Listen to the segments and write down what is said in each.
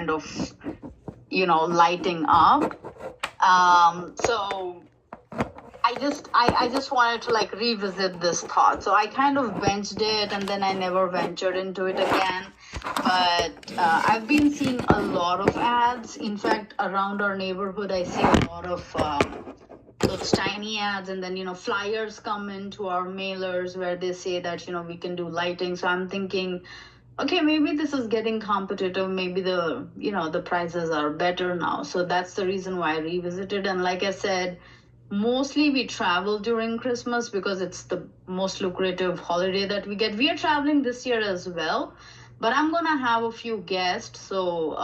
kind of, lighting up. So I just wanted to like revisit this thought. So I kind of benched it and then I never ventured into it again. But I've been seeing a lot of ads. In fact, around our neighborhood, I see a lot of those tiny ads, and then flyers come into our mailers where they say that we can do lighting. So I'm thinking, okay, maybe this is getting competitive. Maybe the prices are better now. So that's the reason why I revisited. And like I said, mostly we travel during Christmas because it's the most lucrative holiday that we get. We are traveling this year as well, but I'm gonna have a few guests. So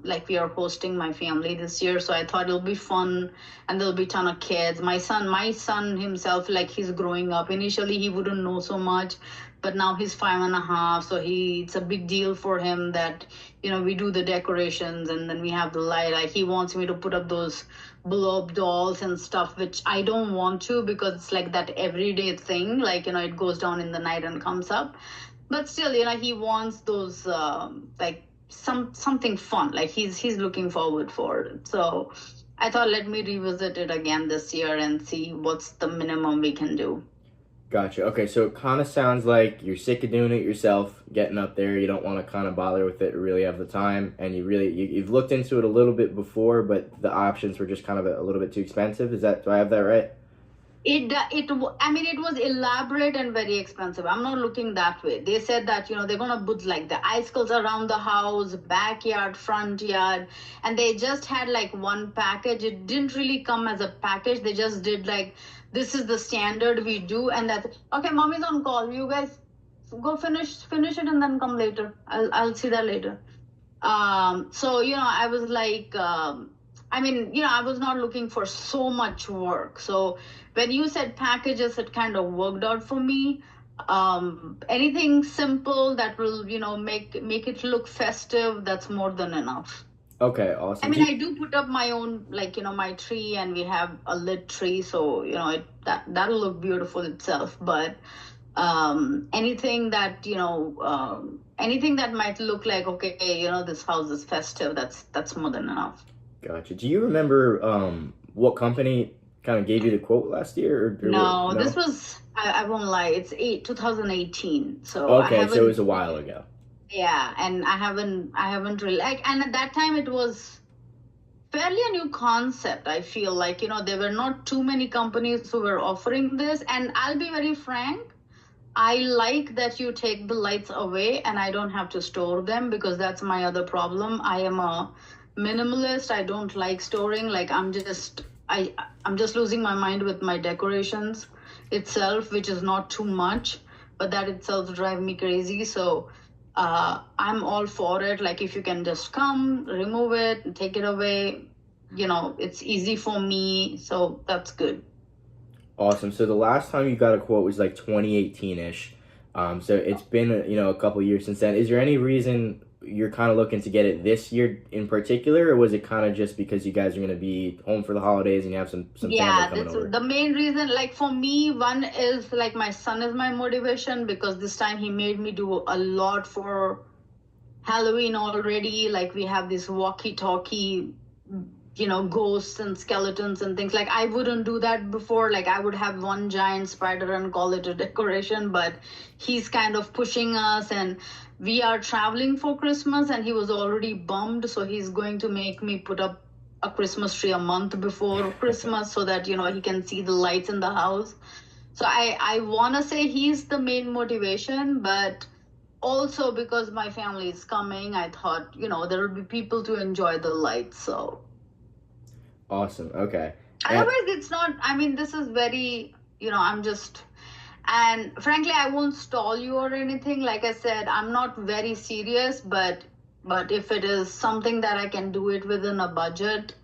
like we are hosting my family this year, so I thought it'll be fun, and there'll be a ton of kids. My son himself, like he's growing up. Initially he wouldn't know so much, but now he's 5.5, so it's a big deal for him that we do the decorations and then we have the light. Like he wants me to put up those blow up dolls and stuff, which I don't want to, because it's like that everyday thing, like it goes down in the night and comes up. But still, he wants those like something fun, like he's looking forward for it. So I thought, let me revisit it again this year and see what's the minimum we can do. Gotcha. Okay, so it kind of sounds like you're sick of doing it yourself, getting up there. You don't want to kind of bother with it or really have the time, and you've looked into it a little bit before, but the options were just kind of a little bit too expensive. Do I have that right? I mean, it was elaborate and very expensive. I'm not looking that way. They said that they're gonna put like the icicles around the house, backyard, front yard, and they just had like one package. It didn't really come as a package. They just did like, this is the standard we do, and that's okay. Mommy's on call. You guys go finish it and then come later. I'll see that later. So I was like, I was not looking for so much work. So when you said packages, it kind of worked out for me. Anything simple that will make it look festive, that's more than enough. Okay, awesome. I mean, I do put up my own, like, my tree, and we have a lit tree, so, that'll look beautiful itself. But anything that, anything that might look like, okay, this house is festive, that's more than enough. Gotcha. Do you remember what company kind of gave you the quote last year? No, this was, I won't lie, it's 2018. So okay, so it was a while ago. Yeah, and I haven't really and at that time it was fairly a new concept. I feel like there were not too many companies who were offering this, and I'll be very frank, I like that you take the lights away and I don't have to store them, because that's my other problem. I am a minimalist. I don't like storing. Like I'm just losing my mind with my decorations itself, which is not too much, but that itself drives me crazy. So I'm all for it. Like if you can just come, remove it, and take it away, it's easy for me. So that's good. Awesome. So the last time you got a quote was like 2018-ish. So it's been a couple years since then. Is there any reason you're kind of looking to get it this year in particular, or was it kind of just because you guys are going to be home for the holidays and you have some family coming over? The main reason. Like for me, one is like my son is my motivation, because this time he made me do a lot for Halloween already. Like we have this walkie-talkie, ghosts and skeletons and things. Like I wouldn't do that before. Like I would have one giant spider and call it a decoration, but he's kind of pushing us, and we are traveling for Christmas, and he was already bummed, so he's going to make me put up a Christmas tree a month before Christmas so that he can see the lights in the house. So I want to say he's the main motivation, but also because my family is coming, I thought there will be people to enjoy the lights. So awesome. Okay. Otherwise, it's not. I mean, this is very. I'm just. And frankly, I won't stall you or anything. Like I said, I'm not very serious, but if it is something that I can do it within a budget,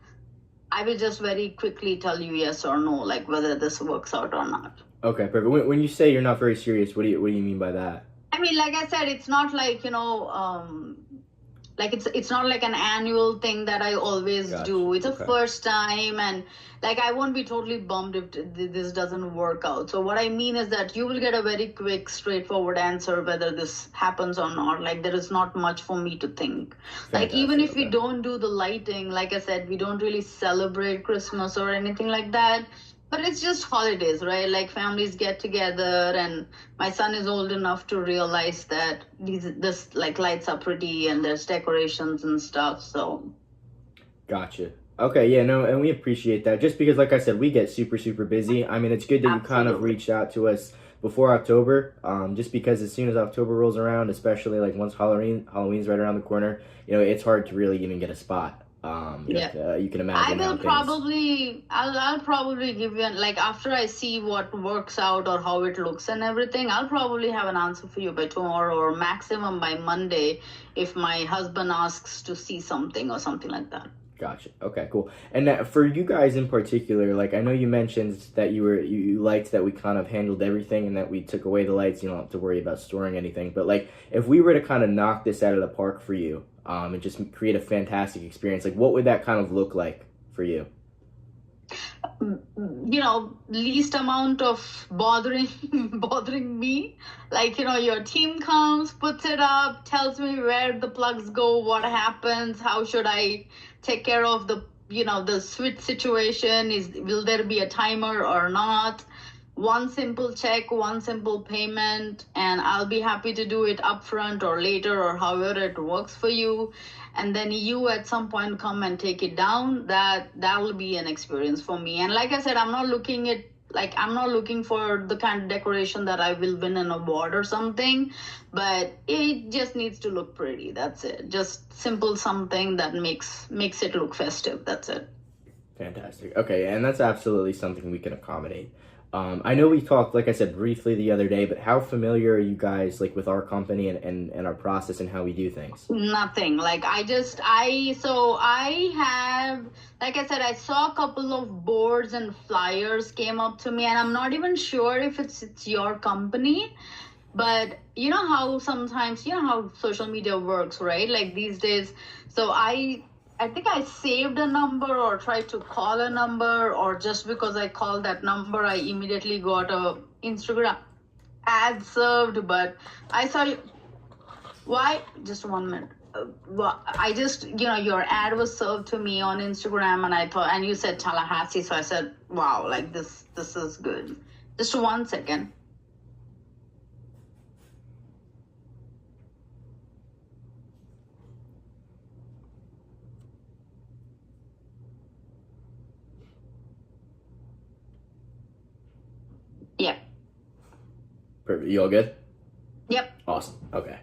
I will just very quickly tell you yes or no, like whether this works out or not. Okay, perfect. When you say you're not very serious, what do you mean by that? I mean, like I said, it's not like, like it's not like an annual thing that I always Gotcha. do. It's a Okay. first time, and like I won't be totally bummed if this doesn't work out. So what I mean is that you will get a very quick, straightforward answer whether this happens or not. Like there is not much for me to think. Like even Fantastic. if we Okay. don't do the lighting, like I said, we don't really celebrate Christmas or anything like that. But it's just holidays, right? Like families get together, and my son is old enough to realize that this like lights are pretty and there's decorations and stuff. So Gotcha. Okay, yeah, no, and we appreciate that. Just because, like I said, we get super, super busy. I mean, it's good that you kind of absolutely. reached out to us before October. Just because as soon as October rolls around, especially like once Halloween's right around the corner, it's hard to really even get a spot. Yeah. You can I imagine how will things. probably, I'll probably give you like after I see what works out or how it looks and everything, I'll probably have an answer for you by tomorrow or maximum by Monday if my husband asks to see something or something like that. Gotcha. Okay, cool. And for you guys in particular, like I know you mentioned that you liked that we kind of handled everything and that we took away the lights. You don't have to worry about storing anything. But like, if we were to kind of knock this out of the park for you, and just create a fantastic experience, like what would that kind of look like for you? Least amount of bothering me. Like, your team comes, puts it up, tells me where the plugs go, what happens, how should I take care of the switch situation, will there be a timer or not. One simple check, one simple payment, and I'll be happy to do it upfront or later or however it works for you. And then you at some point come and take it down. That will be an experience for me. And like I said, I'm not looking for the kind of decoration that I will win an award or something, but it just needs to look pretty. That's it. Just simple something that makes it look festive. That's it. Fantastic. Okay, and that's absolutely something we can accommodate. I know we talked, like I said, briefly the other day, but how familiar are you guys like with our company and our process and how we do things? Nothing. Like I have, like I said, I saw a couple of boards and flyers came up to me, and I'm not even sure if it's your company, but you know how sometimes, how social media works, right? Like these days. So I think I saved a number or tried to call a number, or just because I called that number, I immediately got a Instagram ad served. But I saw you. Why? Just 1 minute. I just, your ad was served to me on Instagram, and I thought, and you said Tallahassee, so I said, wow, like this is good. Just 1 second. Yep. Perfect. You all good? Yep. Awesome. Okay.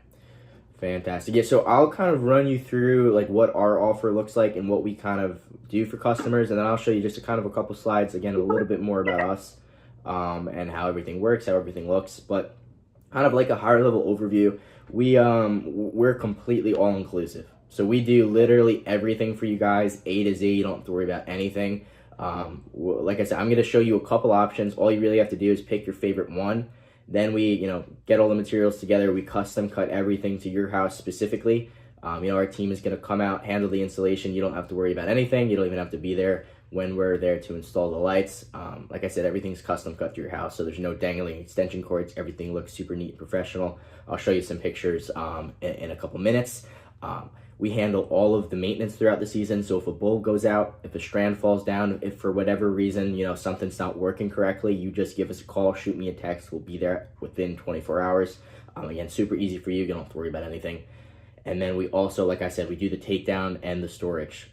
Fantastic. Yeah, so I'll kind of run you through like what our offer looks like and what we kind of do for customers, and then I'll show you just a couple slides again, a little bit more about us, and how everything works, how everything looks. But kind of like a higher level overview, we're completely all inclusive. So we do literally everything for you guys, A to Z. You don't have to worry about anything. Like I said, I'm going to show you a couple options. All you really have to do is pick your favorite one. Then we, get all the materials together. We custom cut everything to your house specifically. Our team is going to come out, handle the installation. You don't have to worry about anything. You don't even have to be there when we're there to install the lights. Like I said, everything's custom cut to your house, so there's no dangling extension cords. Everything looks super neat and professional. I'll show you some pictures in a couple minutes. We handle all of the maintenance throughout the season. So if a bulb goes out, if a strand falls down, if for whatever reason, something's not working correctly, you just give us a call, shoot me a text. We'll be there within 24 hours. Again, super easy for you. You don't have to worry about anything. And then we also, like I said, we do the takedown and the storage.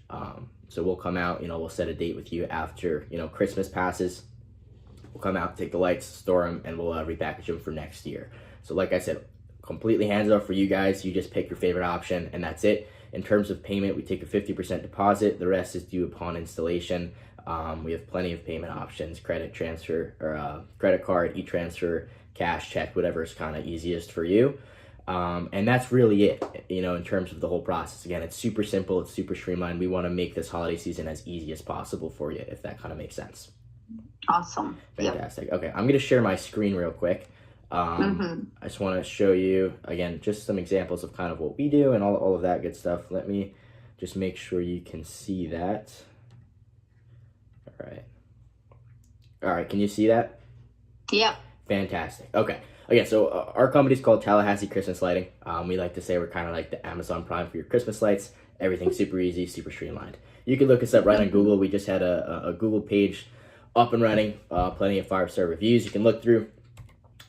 So we'll come out, we'll set a date with you after, Christmas passes. We'll come out, take the lights, store them, and we'll repackage them for next year. So like I said, completely hands off for you guys. You just pick your favorite option, and that's it. In terms of payment, we take a 50% deposit. The rest is due upon installation. We have plenty of payment options: credit transfer or credit card, e-transfer, cash, check, whatever is kind of easiest for you. And that's really it, in terms of the whole process. Again, it's super simple. It's super streamlined. We want to make this holiday season as easy as possible for you, if that kind of makes sense. Awesome. Fantastic. Yep. Okay, I'm going to share my screen real quick. I just want to show you, again, just some examples of kind of what we do and all of that good stuff. Let me just make sure you can see that. All right. All right, can you see that? Yeah. Fantastic. Okay. Again, so our company's called Tallahassee Christmas Lighting. We like to say we're kind of like the Amazon Prime for your Christmas lights. Everything's super easy, super streamlined. You can look us up right on Google. We just had a Google page up and running, plenty of 5-star reviews you can look through.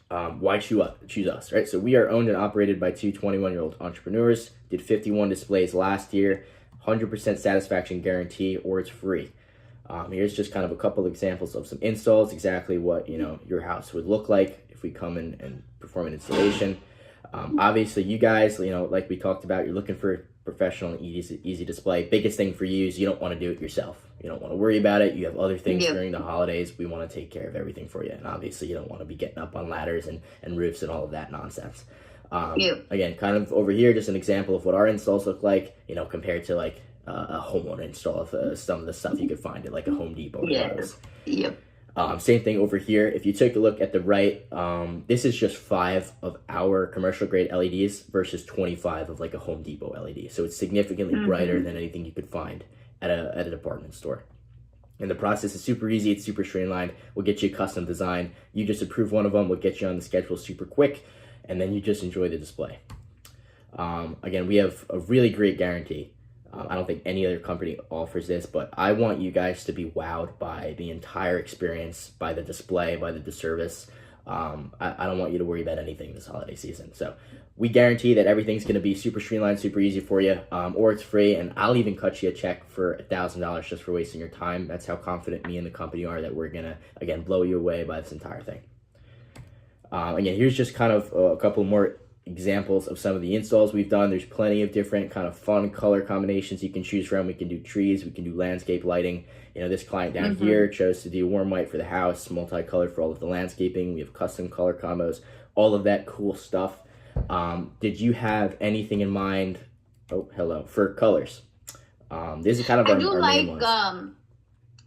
Why choose us, right? So we are owned and operated by two 21-year-old entrepreneurs. Did 51 displays last year, 100% satisfaction guarantee, or it's free. Here's just kind of a couple examples of some installs, exactly what your house would look like if we come in and perform an installation. Obviously, you guys, like we talked about, you're looking for a professional and easy display. Biggest thing for you is you don't want to do it yourself. You don't want to worry about it. You have other things during the holidays. We want to take care of everything for you. And obviously, you don't want to be getting up on ladders and roofs and all of that nonsense. Again, kind of over here, just an example of what our installs look like, compared to like a homeowner install of some of the stuff you could find at like a Home Depot. Same thing over here. If you take a look at the right, this is just 5 of our commercial grade LEDs versus 25 of like a Home Depot LED. So it's significantly brighter than anything you could find at a department store. And the process is super easy. It's super streamlined. We'll get you a custom design. You just approve one of them. We'll get you on the schedule super quick. And then you just enjoy the display. Again, we have a really great guarantee. I don't think any other company offers this, but I want you guys to be wowed by the entire experience, by the display, by the service. I don't want you to worry about anything this holiday season. So we guarantee that everything's going to be super streamlined, super easy for you, or it's free. And I'll even cut you a check for $1,000 just for wasting your time. That's how confident me and the company are that we're going to, again, blow you away by this entire thing. Again, here's just kind of a couple more examples of some of the installs we've done. There's plenty of different kind of fun color combinations you can choose from. We can do trees, we can do landscape lighting. This client down here chose to do warm white for the house, multicolored for all of the landscaping. We have custom color combos, all of that cool stuff. Did you have anything in mind? Oh, hello, for colors. This is kind of our main ones.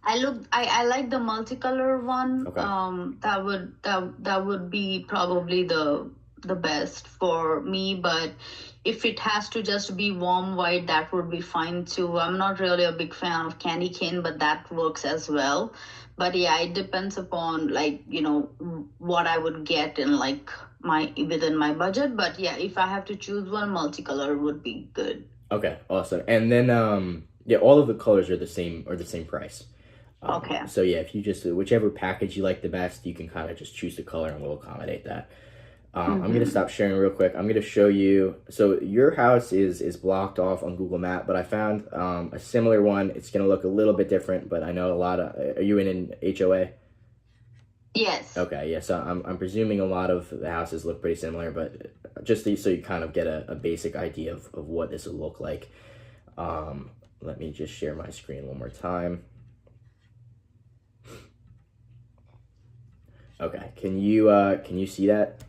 I like the multicolor one. Okay. That would be probably the best for me, but if it has to just be warm white, that would be fine too. I'm not really a big fan of candy cane, but that works as well. But yeah, it depends upon what I would get in like within my budget. But yeah, if I have to choose one, multicolor would be good. Okay, awesome. And then all of the colors are the same price. Okay. So yeah, if you just whichever package you like the best, you can kind of just choose the color and we'll accommodate that. I'm going to stop sharing real quick. I'm going to show you. So your house is blocked off on Google Map, but I found a similar one. It's going to look a little bit different, but I know a lot of. Are you in an HOA? Yes. Okay. Yeah. So I'm presuming a lot of the houses look pretty similar, but just so you kind of get a basic idea of what this will look like. Let me just share my screen one more time. Okay. Can you see that?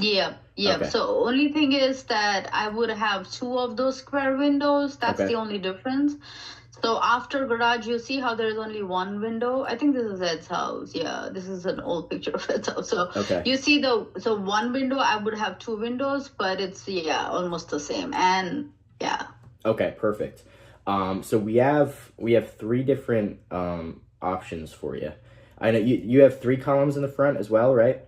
Yeah. Okay. So only thing is that I would have 2 of those square windows. That's the only difference. So after garage, you see how there's only 1 window. I think this is Ed's house. Yeah, this is an old picture of Ed's house. So you see so 1 window, I would have 2 windows, but it's almost the same. And yeah. Okay, perfect. So we have 3 different options for you. I know you have 3 columns in the front as well, right?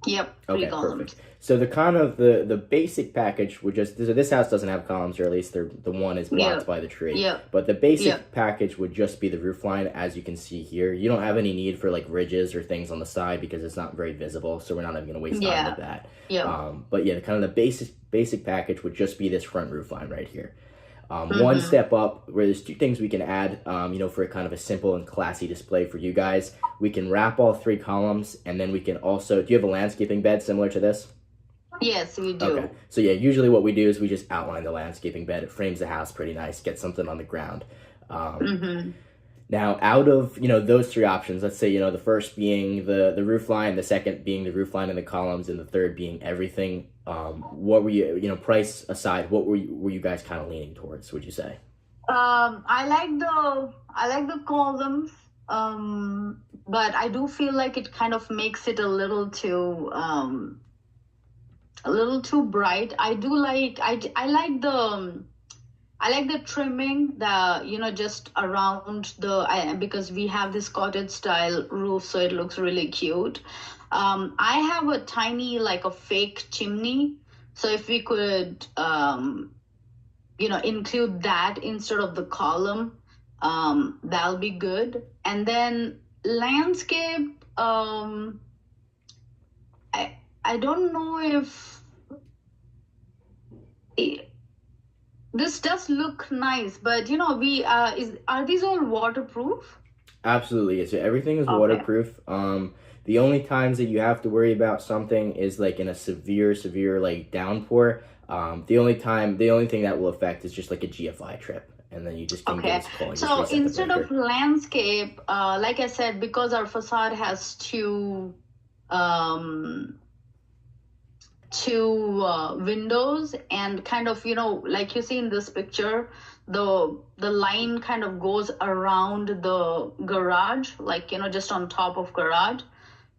Yep, 3 columns. Perfect. So the kind of the basic package would just, so this house doesn't have columns, or at least the one is blocked by the tree. But the basic package would just be the roof line, as you can see here. You don't have any need for like ridges or things on the side because it's not very visible, so we're not even going to waste time with that. But yeah, kind of the basic package would just be this front roof line right here. One step up, where there's 2 things we can add, for a kind of a simple and classy display for you guys. We can wrap all 3 columns, and then we can also, do you have a landscaping bed similar to this? Yes, we do. Okay. So yeah, usually what we do is we just outline the landscaping bed. It frames the house pretty nice, get something on the ground. Now, out of, those 3 options, let's say, the first being the roof line, the second being the roof line and the columns, and the third being everything, what were you, price aside, what were you guys kind of leaning towards, would you say? I like the columns. but I do feel like it kind of makes it a little too bright. I do like I like the trimming, just around because we have this cottage style roof, so it looks really cute. I have a tiny, like a fake chimney, so if we could, include that instead of the column, that'll be good. And then landscape, I don't know if this does look nice, but are these all waterproof? Absolutely. So everything is Okay. waterproof. The only times that you have to worry about something is like in a severe like downpour. The only thing that will affect is just like a GFI trip, and then you just can get Okay. this call and just So reset the instead of breaker. landscape, like I said, because our facade has um, two windows, and kind of, like you see in this picture, the line kind of goes around the garage, like, just on top of garage.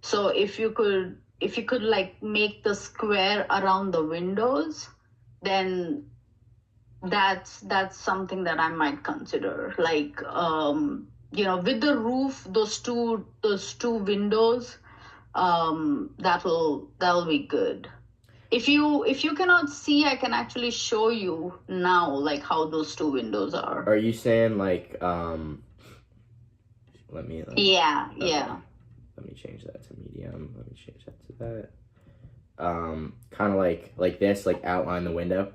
So if you could like make the square around the windows, then that's something that I might consider. Like, with the roof, those two windows, that'll be good. If you cannot see, I can actually show you now, like how those two windows are. Are you saying like Yeah, okay. yeah. Let me change that to medium. Let me change that to that. Kind of like this, like outline the window.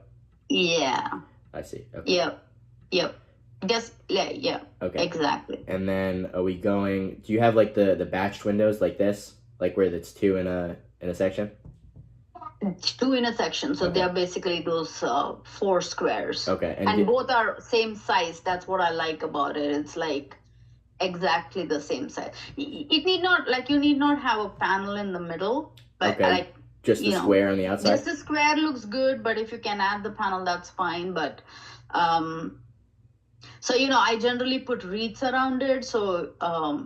Yeah. I see. Okay. Yep. Just yeah. Okay. Exactly. And then are we going? Do you have like the batched windows like this, like where it's two in a section? Two intersections, so Okay. they are basically those four squares. Okay. And both are same size. That's what I like about it. It's like exactly the same size. It need not, like, you need not have a panel in the middle, but Okay. like, Just the square on the outside. just the square looks good, but if you can add the panel, that's fine. But so I generally put wreaths around it, so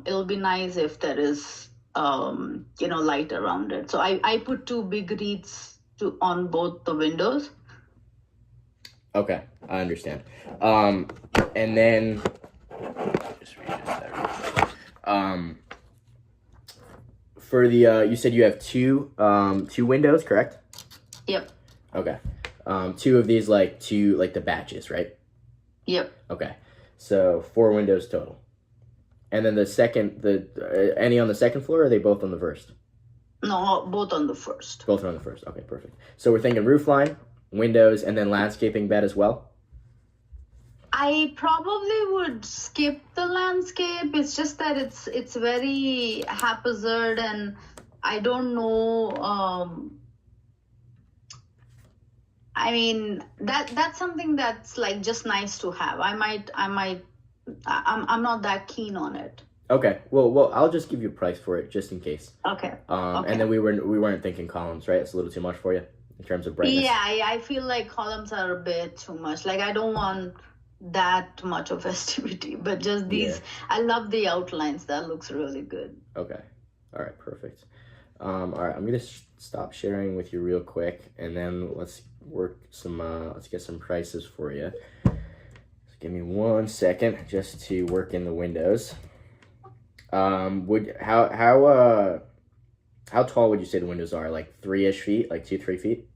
it'll be nice if there is light around it. So I put two big wreaths on both the windows. Okay, I understand. And then just readjust that real quick. For the you said you have two windows, correct? Yep. Okay. Two of these, like the batches, right? Yep. Okay. So 4 windows total. And then any on the second floor, or are they both on the first? No, both on the first. Both are on the first. Okay, perfect. So we're thinking roof line, windows, and then landscaping bed as well? I probably would skip the landscape. It's just that it's very haphazard, and I don't know. I mean, that's something that's like just nice to have. I'm not that keen on it. Okay. Well, I'll just give you a price for it just in case. Okay. Okay. And then we weren't thinking columns, right? It's a little too much for you in terms of brightness. Yeah, I feel like columns are a bit too much. Like, I don't want that much of festivity, but just these. Yeah. I love the outlines. That looks really good. Okay. All right. Perfect. All right. I'm gonna stop sharing with you real quick, and then let's get some prices for you. Just give me 1 second just to work in the windows. How tall would you say the windows are? Like 3-ish feet, like 2-3 feet?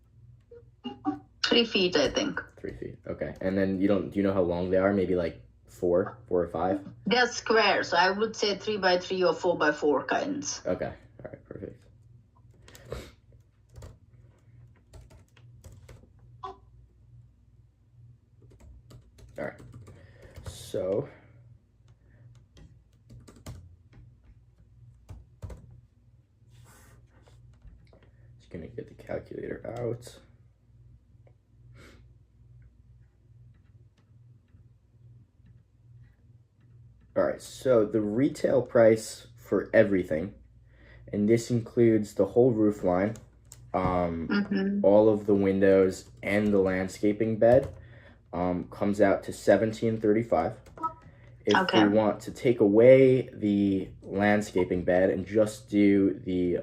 3 feet, I think. 3 feet. Okay. And then do you know how long they are? Maybe like 4 or 5? They're square, so I would say 3x3 or 4x4 kinds. Okay. All right. Perfect. All right. So just gonna get the calculator out. All right, so the retail price for everything, and this includes the whole roof line, all of the windows and the landscaping bed, comes out to $17.35. If we want to take away the landscaping bed and just do the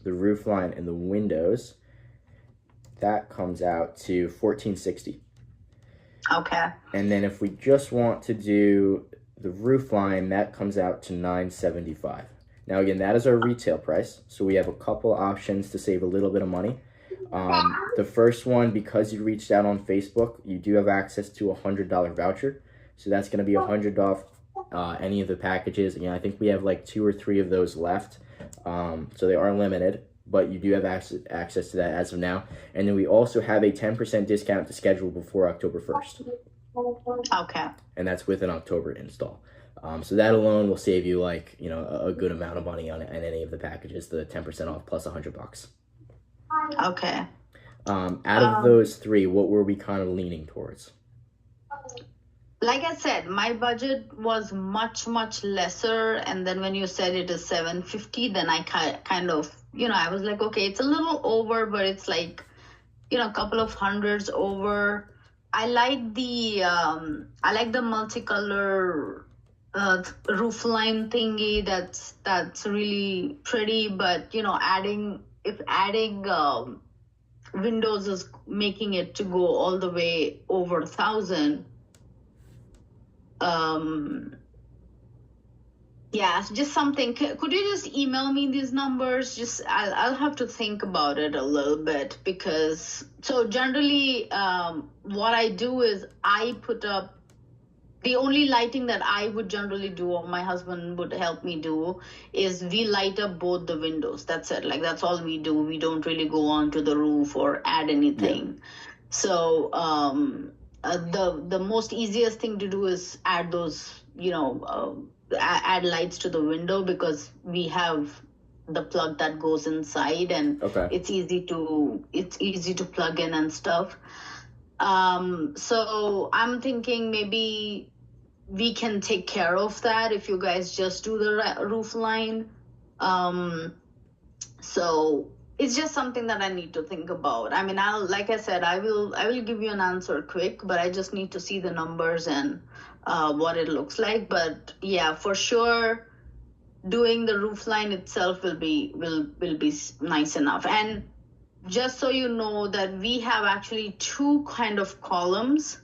roof line and the windows, that comes out to $1,460. Okay. And then if we just want to do the roof line, that comes out to $975. Now again, that is our retail price, so we have a couple options to save a little bit of money. The first one, because you reached out on Facebook, you do have access to a $100 voucher. So that's going to be $100 off any of the packages. Again, I think we have like 2 or 3 of those left. So they are limited, but you do have access to that as of now. And then we also have a 10% discount to schedule before October 1st. Okay. And that's with an October install. So that alone will save you like, a good amount of money on any of the packages, the 10% off plus $100. Okay. Out of those 3, what were we kind of leaning towards? Like I said, my budget was much, much lesser. And then when you said it is $750, then I kind of, I was like, okay, it's a little over, but it's like, a couple of hundreds over. I like the multicolor roof line thingy. That's really pretty. But adding windows is making it to go all the way over 1,000. Yeah, just something. Could you just email me these numbers? I'll have to think about it a little bit, because so generally what I do is I put up the only lighting that I would generally do, or my husband would help me do, is we light up both the windows. That's it. Like, that's all we do. We don't really go onto the roof or add anything. Yeah. So the most easiest thing to do is add those, add lights to the window, because we have the plug that goes inside, and it's easy to plug in and stuff. So I'm thinking maybe we can take care of that if you guys just do the roof line. So it's just something that I need to think about. I mean, like I said, I will give you an answer quick, but I just need to see the numbers and what it looks like. But yeah, for sure, doing the roof line itself will be nice enough. And just so you know that we have actually 2 kind of columns.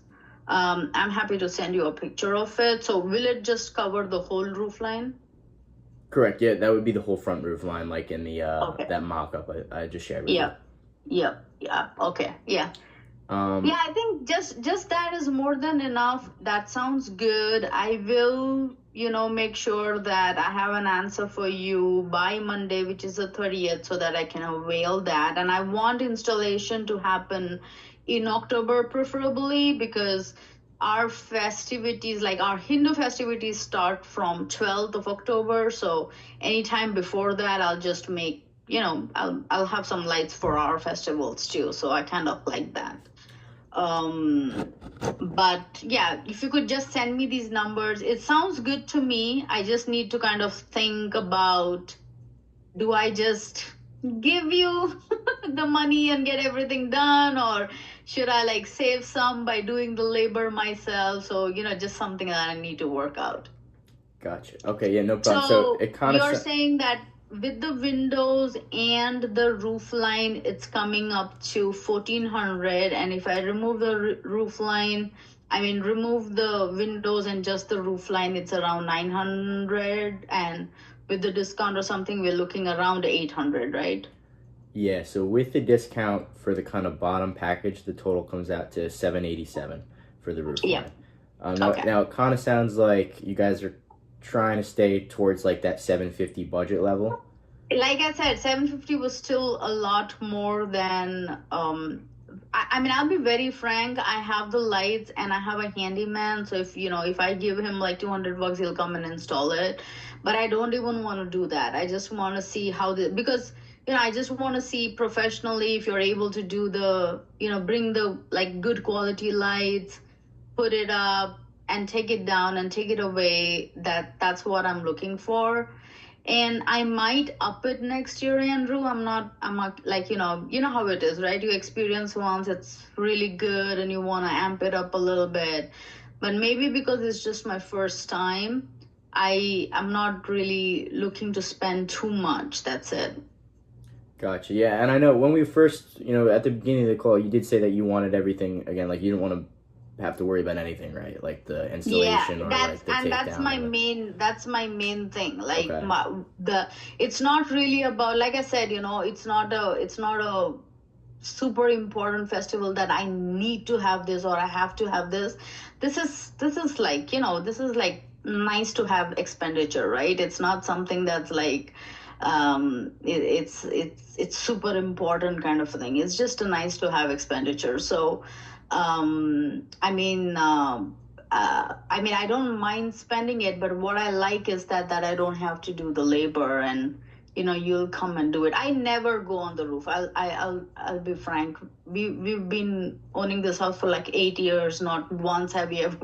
I'm happy to send you a picture of it. So will it just cover the whole roof line? Correct. Yeah, that would be the whole front roof line, like in the that mock-up I just shared with you. Yeah. Okay. Yeah. Yeah, I think just that is more than enough. That sounds good. I will, make sure that I have an answer for you by Monday, which is the 30th, so that I can avail that. And I want installation to happen in October, preferably, because our festivities, like our Hindu festivities, start from 12th of October. So anytime before that, I'll just make, I'll have some lights for our festivals too. So I kind of like that. But yeah, if you could just send me these numbers, it sounds good to me. I just need to kind of think about, do I just give you the money and get everything done, or should I like save some by doing the labor myself? So, just something that I need to work out. Gotcha. Okay, yeah, no problem. So it kind of... You're saying that with the windows and the roof line, it's coming up to 1,400. And if I remove the roof line, remove the windows and just the roof line, it's around 900. And with the discount or something, we're looking around 800, right? Yeah, so with the discount for the kind of bottom package, the total comes out to $787 for the roof line. Now, it kind of sounds like you guys are trying to stay towards like that $750 budget level. Like I said, $750 was still a lot more than I'll be very frank. I have the lights and I have a handyman, so if I give him like $200, he'll come and install it. But I don't even want to do that. I just want to see how because I just want to see professionally if you're able to do the bring the like good quality lights, put it up and take it down and take it away. That's what I'm looking for. And I might up it next year, Andrew. I'm not like, how it is, right? You experience once, it's really good and you want to amp it up a little bit. But maybe because it's just my first time, I'm not really looking to spend too much. That's it. Gotcha. Yeah, and I know when we first, at the beginning of the call, you did say that you wanted everything again, like you didn't want to have to worry about anything, right? Like the Yeah, installation or that's like the and that's takedown my or the. main thing. Like Okay. it's not really about, like I said, it's not a super important festival that I need to have this or I have to have this. This is like, this is like nice to have expenditure, right? It's not something that's like it's super important kind of thing. It's just a nice to have expenditure. So I don't mind spending it, but what I like is that I don't have to do the labor, and you'll come and do it. I never go on the roof. I'll be frank. We've been owning this house for like 8 years. Not once have we ever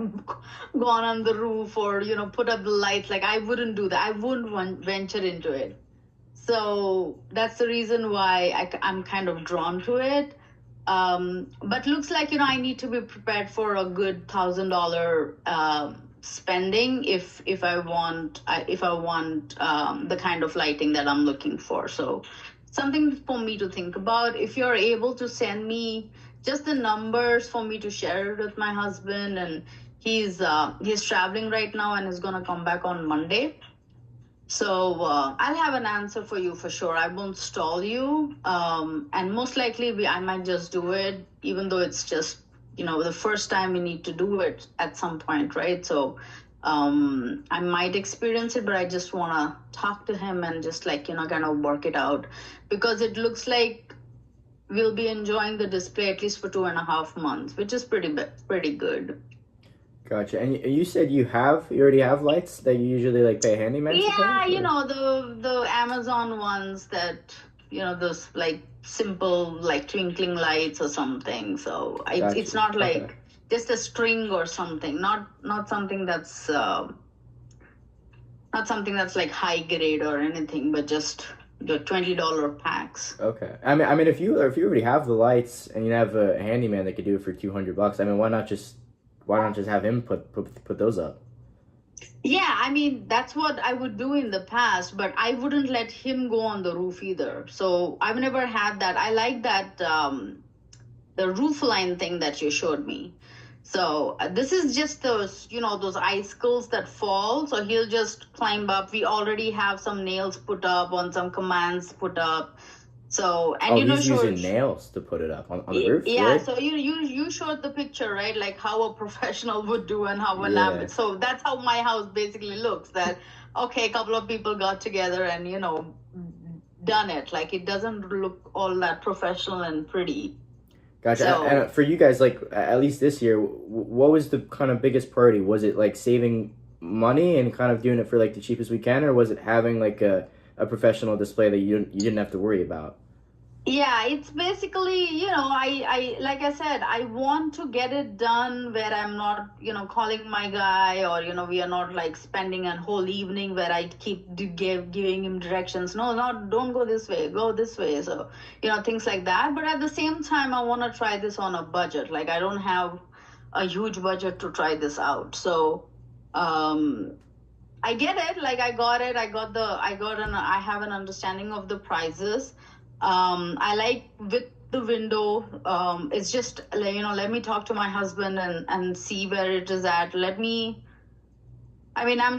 gone on the roof or put up the lights. Like I wouldn't do that. I wouldn't venture into it. So that's the reason why I'm kind of drawn to it. But looks like I need to be prepared for a good $1,000 spending if I want the kind of lighting that I'm looking for. So something for me to think about. If you're able to send me just the numbers for me to share it with my husband, and he's traveling right now and is gonna come back on Monday. So I'll have an answer for you for sure. I won't stall you. And most likely I might just do it, even though it's just, the first time we need to do it at some point, right? So I might experience it, but I just want to talk to him and just like, kind of work it out, because it looks like we'll be enjoying the display at least for 2.5 months, which is pretty good. Gotcha. And you said you already have lights that you usually like pay a handyman to put Yeah, up, or? the Amazon ones that, those like simple like twinkling lights or something. So it's Gotcha. not Okay. like just a string or something. Not something that's not something that's like high grade or anything, but just the $20 packs. Okay. I mean, if you already have the lights and you have a handyman that could do it for $200, I mean, why not just have him put those up? Yeah, I mean, that's what I would do in the past, but I wouldn't let him go on the roof either. So I've never had that. I like that the roof line thing that you showed me. So this is just those icicles that fall. So he'll just climb up. We already have some nails put up on some commands put up. So, and Oh, he's sure. using nails to put it up on the roof. Yeah, Really? so you showed the picture, right? Like how a professional would do and how a Yeah. lab. So that's how my house basically looks. That okay, a couple of people got together and done it. Like it doesn't look all that professional and pretty. Gotcha. So And for you guys, like at least this year, what was the kind of biggest priority? Was it like saving money and kind of doing it for like the cheapest we can, or was it having like a professional display that you didn't have to worry about? yeah, it's basically, I like I said, I want to get it done where I'm not, calling my guy, or we are not like spending a whole evening where I keep giving him directions. No, not don't go this way, go this way. So, things like that. But at the same time, I want to try this on a budget. Like I don't have a huge budget to try this out. So, I get it. Like I got it. I have an understanding of the prices. I like with the window. It's just let me talk to my husband and see where it is at. I'm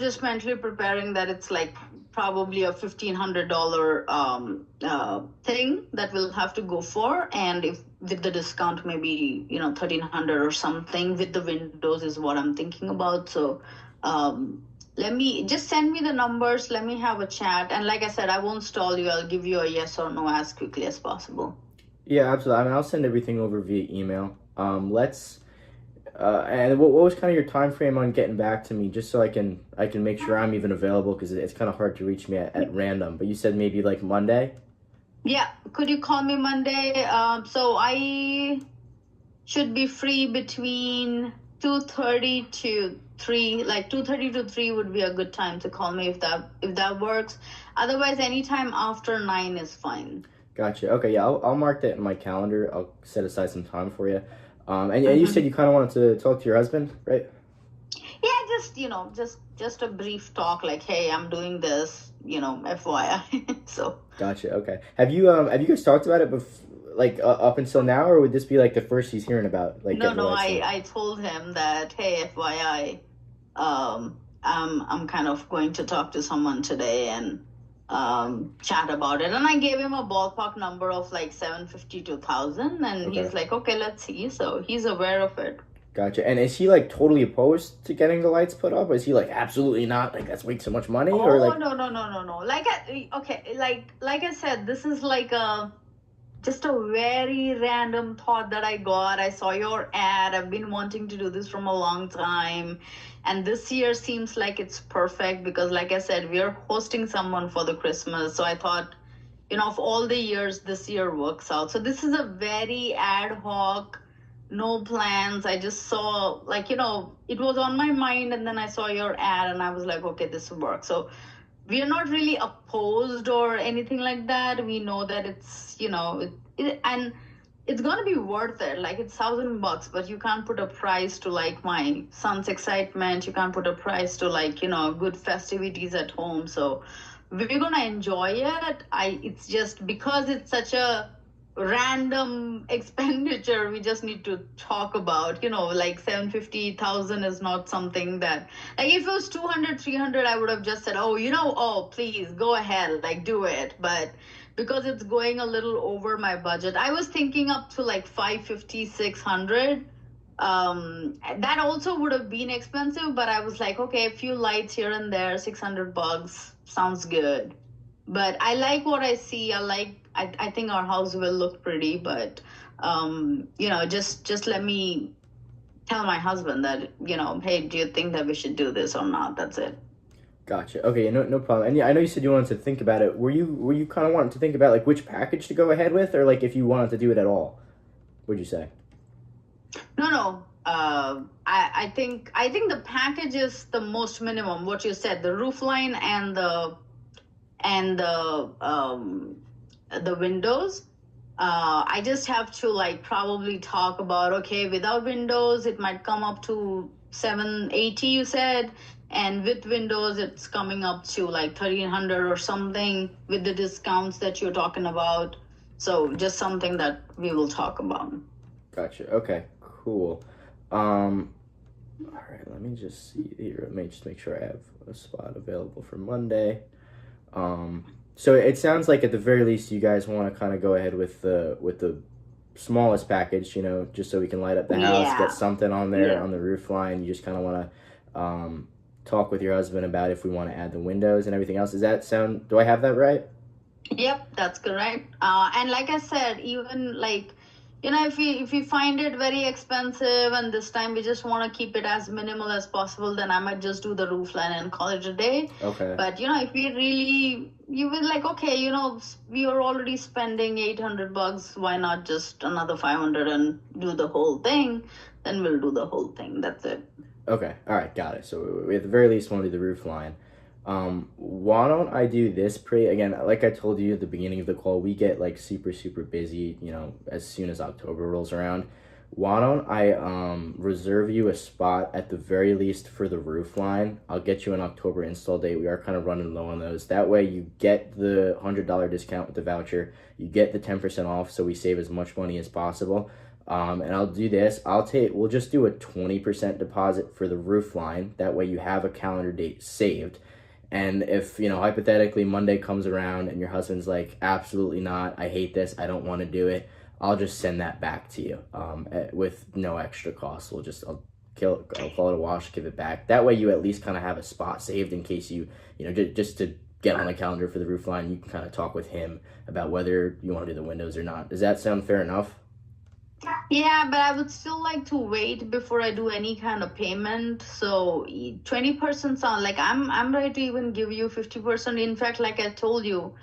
just mentally preparing that it's like probably a $1,500 thing that we'll have to go for, and if with the discount maybe 1,300 or something with the windows is what I'm thinking about. So let me just send me the numbers. Let me have a chat, and like I said, I won't stall you. I'll give you a yes or no as quickly as possible. Yeah, absolutely. I mean, I'll send everything over via email. Let's. And what was kind of your time frame on getting back to me, just so I can make sure I'm even available, because it's kind of hard to reach me at random. But you said maybe like Monday. Yeah, could you call me Monday? So I should be free between 2:30 to 3. Like 2:30 to 3 would be a good time to call me if that works. Otherwise, anytime after 9 is fine. Gotcha. Okay, yeah, I'll mark that in my calendar. I'll set aside some time for you. And you said you kind of wanted to talk to your husband, right? just a brief talk like, hey, I'm doing this, FYI. So Gotcha. Okay. Have you guys talked about it like up until now, or would this be like the first he's hearing about like no, getting the no, lights I done? I told him that, hey, FYI, I'm kind of going to talk to someone today and chat about it. And I gave him a ballpark number of like 750 to 1,000, and Okay. he's like, okay, let's see. So he's aware of it. Gotcha. And is he like totally opposed to getting the lights put up? Is he like absolutely not? Like that's way too much money, or Oh, like? no, no, no, no, no. Okay, like I said, this is like a just a very random thought that I got. I saw your ad. I've been wanting to do this from a long time. And this year seems like it's perfect because, like I said, we are hosting someone for the Christmas. So I thought, of all the years, this year works out. So this is a very ad hoc, no plans. I just saw, like, it was on my mind. And then I saw your ad and I was like, okay, this will work. So we are not really opposed or anything like that. We know that it's and it's gonna be worth it. Like it's $1,000, but you can't put a price to like my son's excitement. You can't put a price to like good festivities at home. So we're gonna enjoy it. It's just because it's such a random expenditure we just need to talk about, like 750,000 is not something that, like if it was 200, 300, I would have just said, oh, oh, please go ahead, like do it. But because it's going a little over my budget, I was thinking up to like 550, 600. That also would have been expensive, but I was like, okay, a few lights here and there, $600 sounds good. But I like what I see. I think our house will look pretty, but just let me tell my husband that, hey, do you think that we should do this or not? That's it. Gotcha. Okay. No problem. And yeah, I know you said you wanted to think about it. Were you kind of wanting to think about like which package to go ahead with, or like if you wanted to do it at all? What'd you say? No, no. I think the package is the most minimum. What you said, the roof line and the windows. I just have to like probably talk about, okay, without windows it might come up to 780, you said, and with windows it's coming up to like 1,300 or something with the discounts that you're talking about. So just something that we will talk about. Gotcha. Okay. Cool. All right. Let me just see here. Let me just make sure I have a spot available for Monday. So it sounds like at the very least you guys want to kind of go ahead with the smallest package, just so we can light up the house, Yeah. get something on there Yeah. on the roof line. You just kind of want to talk with your husband about if we want to add the windows and everything else. Do I have that right? Yep, that's correct. And like I said, even like, if we find it very expensive and this time we just want to keep it as minimal as possible, then I might just do the roof line and call it a day. Okay. But if we really, you will like, okay, we are already spending $800. Why not just another 500 and do the whole thing? Then we'll do the whole thing. That's it. Okay. All right. Got it. So we at the very least want to do the roof line. Why don't I do this again, like I told you at the beginning of the call, we get like super, super busy, as soon as October rolls around. Why don't I reserve you a spot at the very least for the roof line? I'll get you an October install date. We are kind of running low on those. That way you get the $100 discount with the voucher. You get the 10% off, so we save as much money as possible. And I'll do this. We'll just do a 20% deposit for the roof line. That way you have a calendar date saved. And if, hypothetically Monday comes around and your husband's like, absolutely not, I hate this, I don't want to do it, I'll just send that back to you with no extra cost. I'll call it a wash, give it back. That way you at least kind of have a spot saved in case just to get on the calendar for the roof line, you can kind of talk with him about whether you want to do the windows or not. Does that sound fair enough? Yeah, but I would still like to wait before I do any kind of payment. So 20% sound like I'm ready to even give you 50%. In fact, like I told you,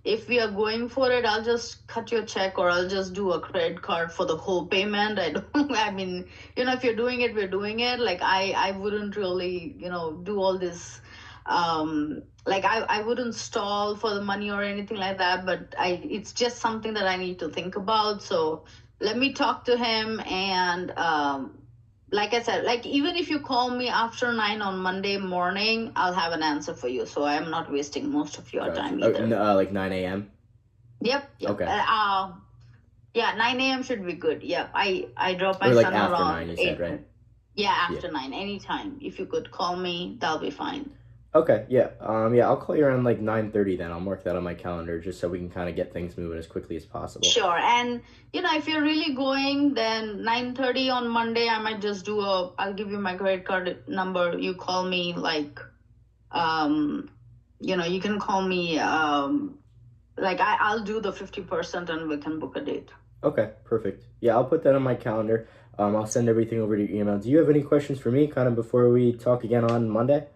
if we are going for it, I'll just cut your check or I'll just do a credit card for the whole payment. I mean, if you're doing it, we're doing it. Like I wouldn't really, do all this. Like I wouldn't stall for the money or anything like that, but it's just something that I need to think about. So let me talk to him and like I said, like even if you call me after 9 on Monday morning, I'll have an answer for you. So I'm not wasting most of your time Gotcha. either. Like 9 a.m.? Yep. Okay. Yeah, 9 a.m. should be good. Yeah, I drop my Or like son after around 9, you 8. said, right? Yeah, after 9, anytime. If you could call me, that'll be fine. Okay, yeah. Yeah, I'll call you around like 9:30 then. I'll mark that on my calendar just so we can kind of get things moving as quickly as possible. Sure. And if you're really going, then 9:30 on Monday, I might just I'll give you my credit card number. You call me like you can call me like I'll do the 50% and we can book a date. Okay, perfect. Yeah, I'll put that on my calendar. I'll send everything over to your email. Do you have any questions for me kind of before we talk again on Monday?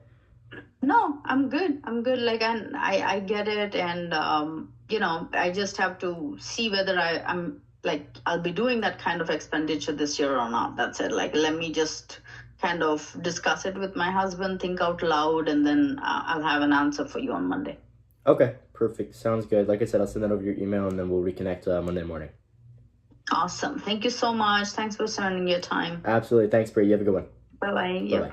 No, I'm good. Like, and I get it. And, I just have to see whether I'm like, I'll be doing that kind of expenditure this year or not. That's it. Like, let me just kind of discuss it with my husband, think out loud, and then I'll have an answer for you on Monday. Okay, perfect. Sounds good. Like I said, I'll send that over your email and then we'll reconnect Monday morning. Awesome. Thank you so much. Thanks for spending your time. Absolutely. Thanks, Bree. You have a good one. Bye-bye. Bye-bye.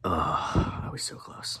Oh, that was so close.